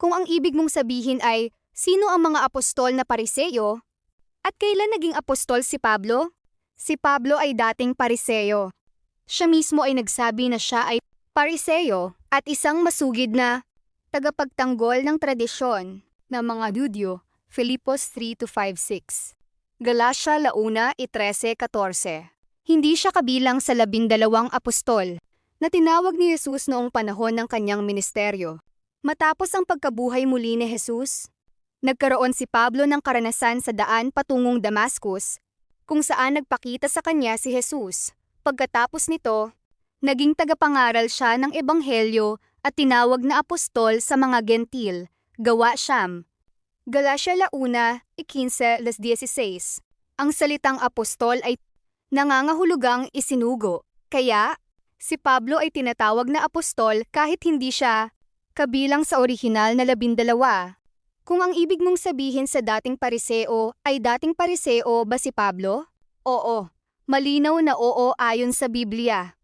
Kung ang ibig mong sabihin ay, sino ang mga apostol na Pariseo? At kailan naging apostol si Pablo? Si Pablo ay dating Pariseo. Siya mismo ay nagsabi na siya ay Pariseo at isang masugid na tagapagtanggol ng tradisyon ng mga Judyo. Filipos 3-5-6. Galacia 1:13-14. Hindi siya kabilang sa 12 apostol na tinawag ni Jesus noong panahon ng kanyang ministeryo. Matapos ang pagkabuhay muli ni Jesus, nagkaroon si Pablo ng karanasan sa daan patungong Damascus, kung saan nagpakita sa kanya si Jesus. Pagkatapos nito, naging tagapangaral siya ng ebanghelyo at tinawag na apostol sa mga Gentil. Gawa siyam. Galacia 1:15-16. Ang salitang apostol ay nangangahulugang isinugo. Kaya, si Pablo ay tinatawag na apostol kahit hindi siya kabilang sa orihinal na 12. Kung ang ibig mong sabihin sa dating Pariseo ay dating Pariseo ba si Pablo? Oo. Malinaw na oo ayon sa Biblia.